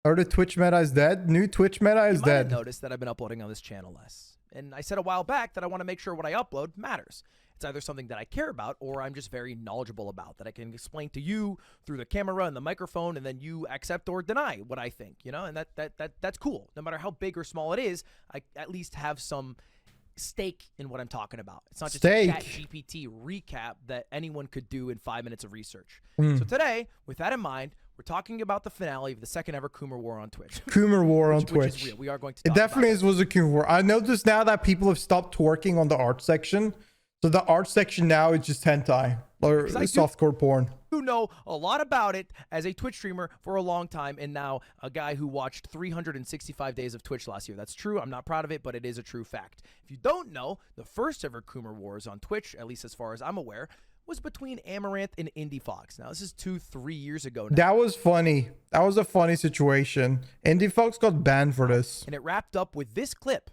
Or the Twitch meta is dead? New Twitch meta is You might have dead. noticed that I've been uploading on this channel less. And I said a while back that I want to make sure what I upload matters. It's either something that I care about or I'm just very knowledgeable about, that I can explain to you through the camera and the microphone, and then you accept or deny what I think, you know? And that's cool. No matter how big or small it is, I at least have some stake in what I'm talking about. It's not just a ChatGPT recap that anyone could do in 5 minutes of research. So today, with that in mind, we're talking about the finale of the second ever Coomer War on Twitch. Coomer War on Twitch. Which is real. We are going to talk It definitely about was a Coomer War. I noticed now that people have stopped twerking on the art section. So the art section now is just hentai or softcore porn. You know a lot about it as a Twitch streamer for a long time, and now a guy who watched 365 days of Twitch last year. That's true. I'm not proud of it, but it is a true fact. If you don't know, the first ever Coomer Wars on Twitch, at least as far as I'm aware, was between Amaranth and Indie Fox. Now, this is 2-3 years ago now. That was funny. That was a funny situation. Indie Fox got banned for this. And it wrapped up with this clip.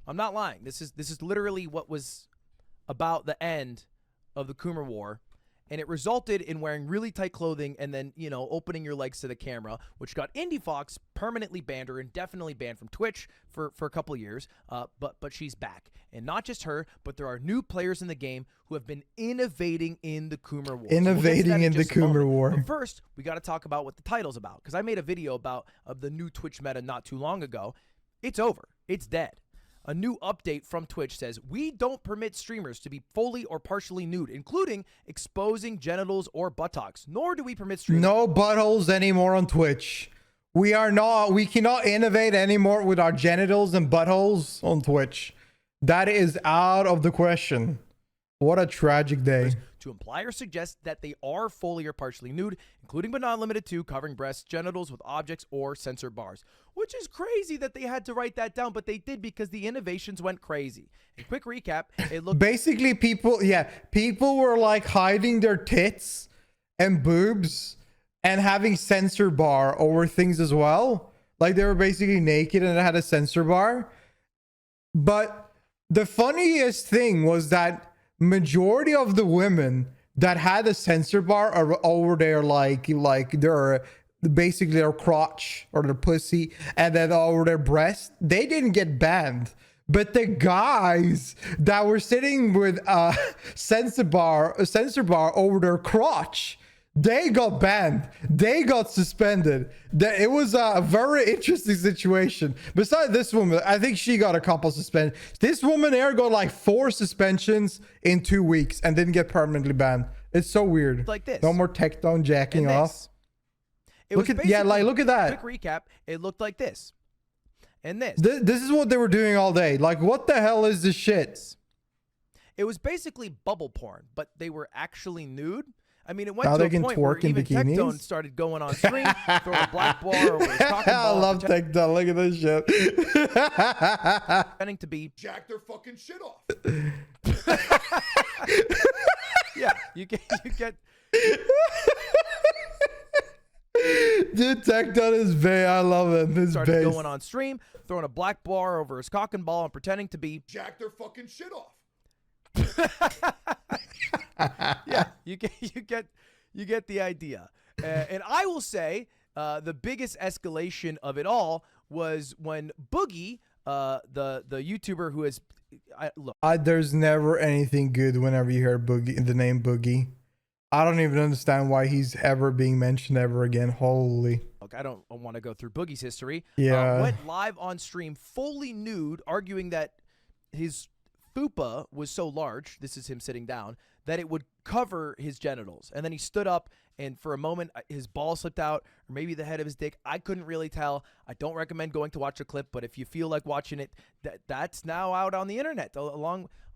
I'm not lying. This is literally what was about the end of the Coomer War. And it resulted in wearing really tight clothing and then, you know, opening your legs to the camera, which got Indie Fox permanently banned or indefinitely banned from Twitch for a couple of years. But she's back. And not just her, but there are new players in the game who have been innovating in the Coomer War. Innovating in the Coomer War. But first, we got to talk about what the title's about, because I made a video of the new Twitch meta not too long ago. It's over. It's dead. A new update from Twitch says, we don't permit streamers to be fully or partially nude, including exposing genitals or buttocks, nor do we permit streamers. No buttholes anymore on Twitch. We cannot innovate anymore with our genitals and buttholes on Twitch. That is out of the question. What a tragic day. To imply or suggest that they are fully or partially nude, including but not limited to covering breasts, genitals with objects, or censor bars. Which is crazy that they had to write that down, but they did because the innovations went crazy. And quick recap, it looked... Basically, people were like hiding their tits and boobs and having censor bar over things as well. Like they were basically naked and it had a censor bar. But the funniest thing was that majority of the women that had a censor bar are over there like they're basically their crotch or their pussy, and then over their breast, they didn't get banned. But the guys that were sitting with a censor bar over their crotch, they got banned. They got suspended. It was a very interesting situation. Besides this woman, I think she got a couple suspensions. This woman here got like 4 suspensions in 2 weeks and didn't get permanently banned. It's so weird. Like this. No more tech down jacking off. Look at that. Quick recap. It looked like this. And this. This is what they were doing all day. Like, what the hell is this shit? It was basically bubble porn, but they were actually nude. I mean, it went now to they can a point twerk where in even bikinis. Tectone started going on stream, throwing a black bar over his cock and I ball. love Tectone. Look at this shit. Pretending to be jack their fucking shit off. Yeah, you get. Dude, Tectone is bae. I love it. This Started going on stream, throwing a black bar over his cock and ball, and pretending to be jack their fucking shit off. Yeah, you get the idea. And I will say the biggest escalation of it all was when Boogie, the YouTuber who has look. There's never anything good whenever you hear Boogie, the name Boogie. I don't even understand why he's ever being mentioned ever again. Holy. Look, I don't want to go through Boogie's history. Yeah. Went live on stream fully nude, arguing that his fupa was so large, this is him sitting down, that it would cover his genitals. And then he stood up, and for a moment, his ball slipped out, or maybe the head of his dick. I couldn't really tell. I don't recommend going to watch a clip, but if you feel like watching it, that's now out on the internet.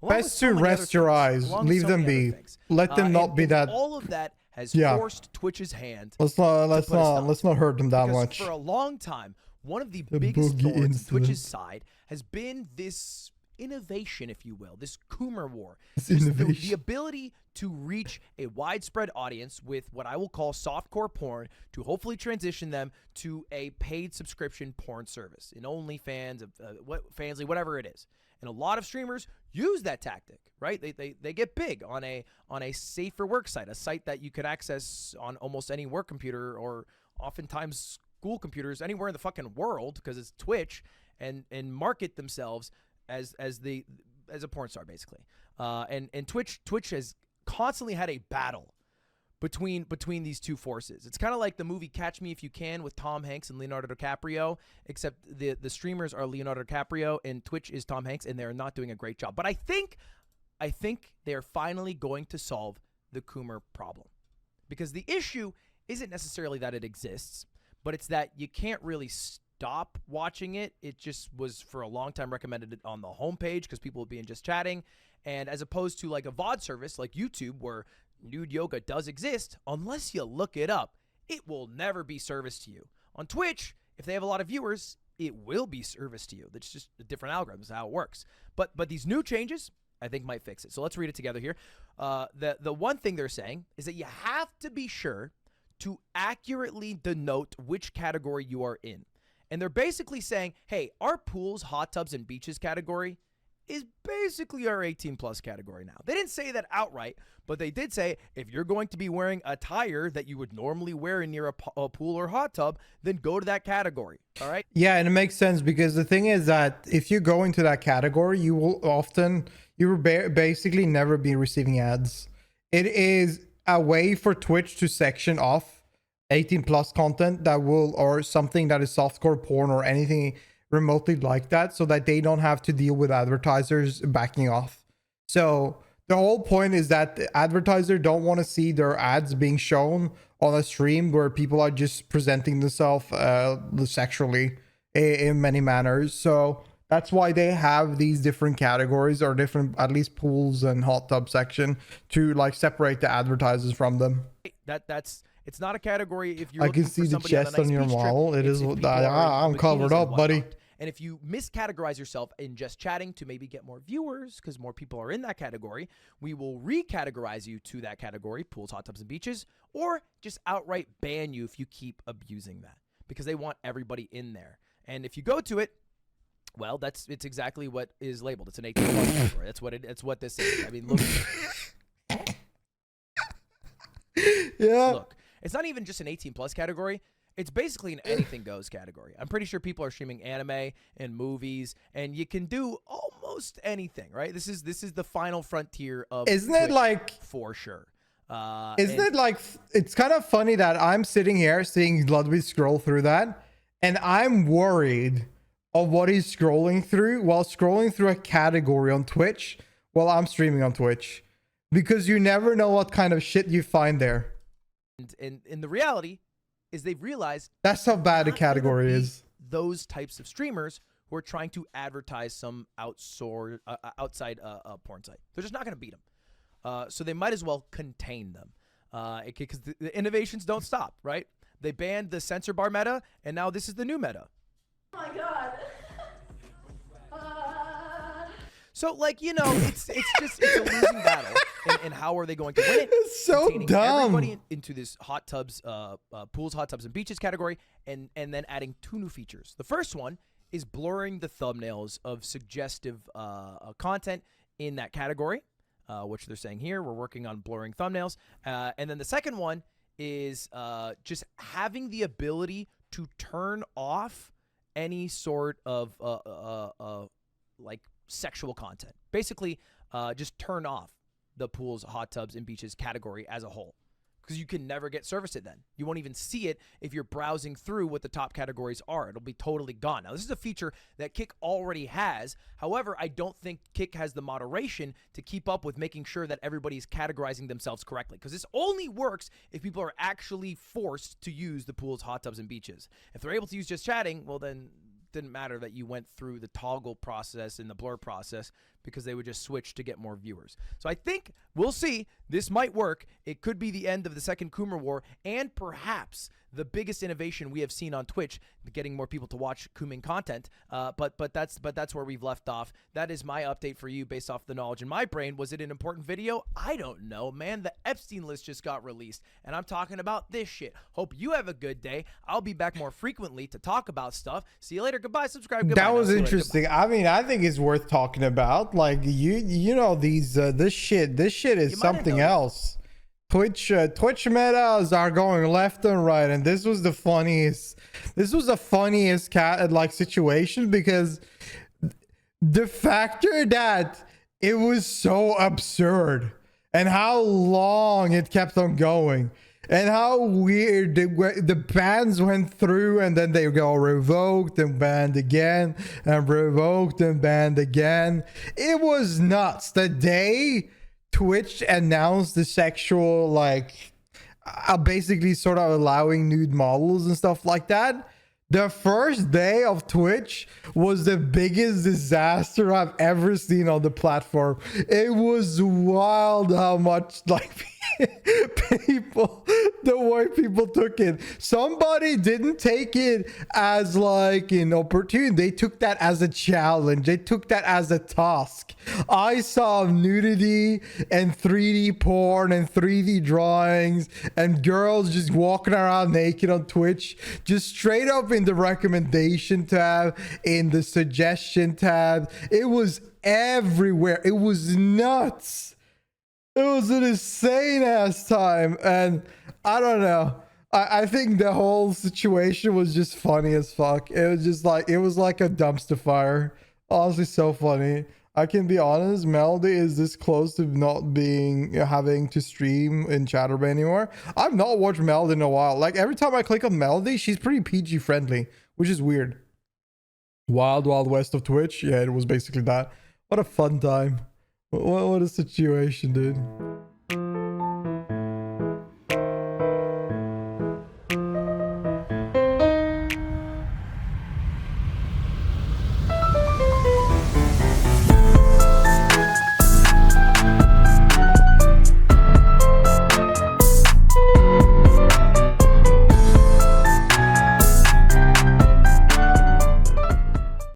Best to rest your eyes. Leave them be. Let them not be that. All of that has forced Twitch's hand. Let's not hurt them that much. For a long time, one of the biggest thorns Twitch's side has been this innovation, if you will, this Coomer War. The ability to reach a widespread audience with what I will call softcore porn to hopefully transition them to a paid subscription porn service, in OnlyFans, Fansly, whatever it is. And a lot of streamers use that tactic, right? They get big on a safer work site, a site that you could access on almost any work computer or oftentimes school computers anywhere in the fucking world, because it's Twitch, and market themselves as a porn star, basically. And Twitch has constantly had a battle between these two forces. It's kind of like the movie Catch Me If You Can with Tom Hanks and Leonardo DiCaprio, except the streamers are Leonardo DiCaprio and Twitch is Tom Hanks, and they're not doing a great job. But I think they're finally going to solve the coomer problem, because the issue isn't necessarily that it exists, but it's that you can't really stop watching it. It just was for a long time recommended on the homepage because people would be in just chatting. And as opposed to like a VOD service like YouTube, where nude yoga does exist, unless you look it up, it will never be serviced to you. On Twitch, if they have a lot of viewers, it will be serviced to you. That's just a different algorithm. That's how it works. But these new changes, I think, might fix it. So let's read it together here. The one thing they're saying is that you have to be sure to accurately denote which category you are in. And they're basically saying, hey, our pools, hot tubs, and beaches category is basically our 18 plus category now. They didn't say that outright, but they did say if you're going to be wearing attire that you would normally wear near a pool or hot tub, then go to that category. All right. Yeah, and it makes sense, because the thing is that if you go into that category, you will basically never be receiving ads. It is a way for Twitch to section off 18 plus content that will, or something that is softcore porn or anything remotely like that, so that they don't have to deal with advertisers backing off. So the whole point is that the advertiser don't want to see their ads being shown on a stream where people are just presenting themselves sexually in many manners. So that's why they have these different categories, or different, at least pools and hot tub section, to like separate the advertisers from them. It's not a category if you're I looking can see for the somebody chest on, a nice on your beach trip. model. It It's is. if people are in I'm covered bikinis up, and buddy. whatnot. And if you miscategorize yourself in just chatting to maybe get more viewers, because more people are in that category, we will recategorize you to that category, pools, hot tubs, and beaches, or just outright ban you if you keep abusing that, because they want everybody in there. And if you go to it, well, it's exactly what is labeled. It's an 18 plus category. That's what this is. I mean, look. Yeah. Look, it's not even just an 18 plus category. It's basically an anything goes category. I'm pretty sure people are streaming anime and movies, and you can do almost anything, right? This is the final frontier of Isn't Twitch, it like, for sure. isn't it like, it's kind of funny that I'm sitting here seeing Ludwig scroll through that, and I'm worried of what he's scrolling through while scrolling through a category on Twitch while I'm streaming on Twitch, because you never know what kind of shit you find there. And the reality is they've realized That's how bad the not gonna category beat is. those types of streamers who are trying to advertise some outside porn site. They're just not going to beat them. So they might as well contain them, because the innovations don't stop, right? They banned the censor bar meta, and now this is the new meta. Oh my god. So, like, you know, it's a losing battle. And how are they going to win it? It's so Containing dumb. everybody into this hot tubs, pools, hot tubs, and beaches category, and then adding two new features. The first one is blurring the thumbnails of suggestive content in that category, which they're saying here. We're working on blurring thumbnails. And then the second one is just having the ability to turn off any sort of like sexual content. Basically, just turn off the pools, hot tubs, and beaches category as a whole, because you can never get serviced then. You won't even see it if you're browsing through what the top categories are. It'll be totally gone. Now, this is a feature that Kick already has. However, I don't think Kick has the moderation to keep up with making sure that everybody's categorizing themselves correctly, because this only works if people are actually forced to use the pools, hot tubs, and beaches. If they're able to use just chatting, well, then didn't matter that you went through the toggle process and the blur process, because they would just switch to get more viewers. So I think we'll see. This might work. It could be the end of the second Coomer War, and perhaps the biggest innovation we have seen on Twitch, getting more people to watch Cooming content. But that's where we've left off. That is my update for you based off the knowledge in my brain. Was it an important video? I don't know, man. The Epstein list just got released, and I'm talking about this shit. Hope you have a good day. I'll be back more frequently to talk about stuff. See you later. Goodbye. Subscribe. Goodbye. That was No, see you later. interesting. Goodbye. I mean, I think it's worth talking about. Like, you know, these this shit is You might have something noticed. else. Twitch metas are going left and right, and this was the funniest. This was the funniest cat like situation, because the factor that it was so absurd and how long it kept on going and how weird the bans went through, and then they go revoked and banned again and revoked and banned again. It was nuts. The day Twitch announced the sexual, like, basically sort of allowing nude models and stuff like that, the first day of Twitch was the biggest disaster I've ever seen on the platform. It was wild how much, like, people, the way people took it. Somebody didn't take it as like an opportunity. They took that as a challenge. They took that as a task. I saw nudity and 3D porn and 3D drawings and girls just walking around naked on Twitch, just straight up in the recommendation tab, in the suggestion tab. It was everywhere. It was nuts. It was an insane ass time, and I don't know. I think the whole situation was just funny as fuck. It was just like, it was like a dumpster fire. Honestly, so funny. I can be honest, Melody is this close to not having to stream in Chatterbait anymore. I've not watched Melody in a while. Like, every time I click on Melody, she's pretty PG friendly, which is weird. Wild West of Twitch. Yeah, it was basically that. What a fun time. What a situation, dude.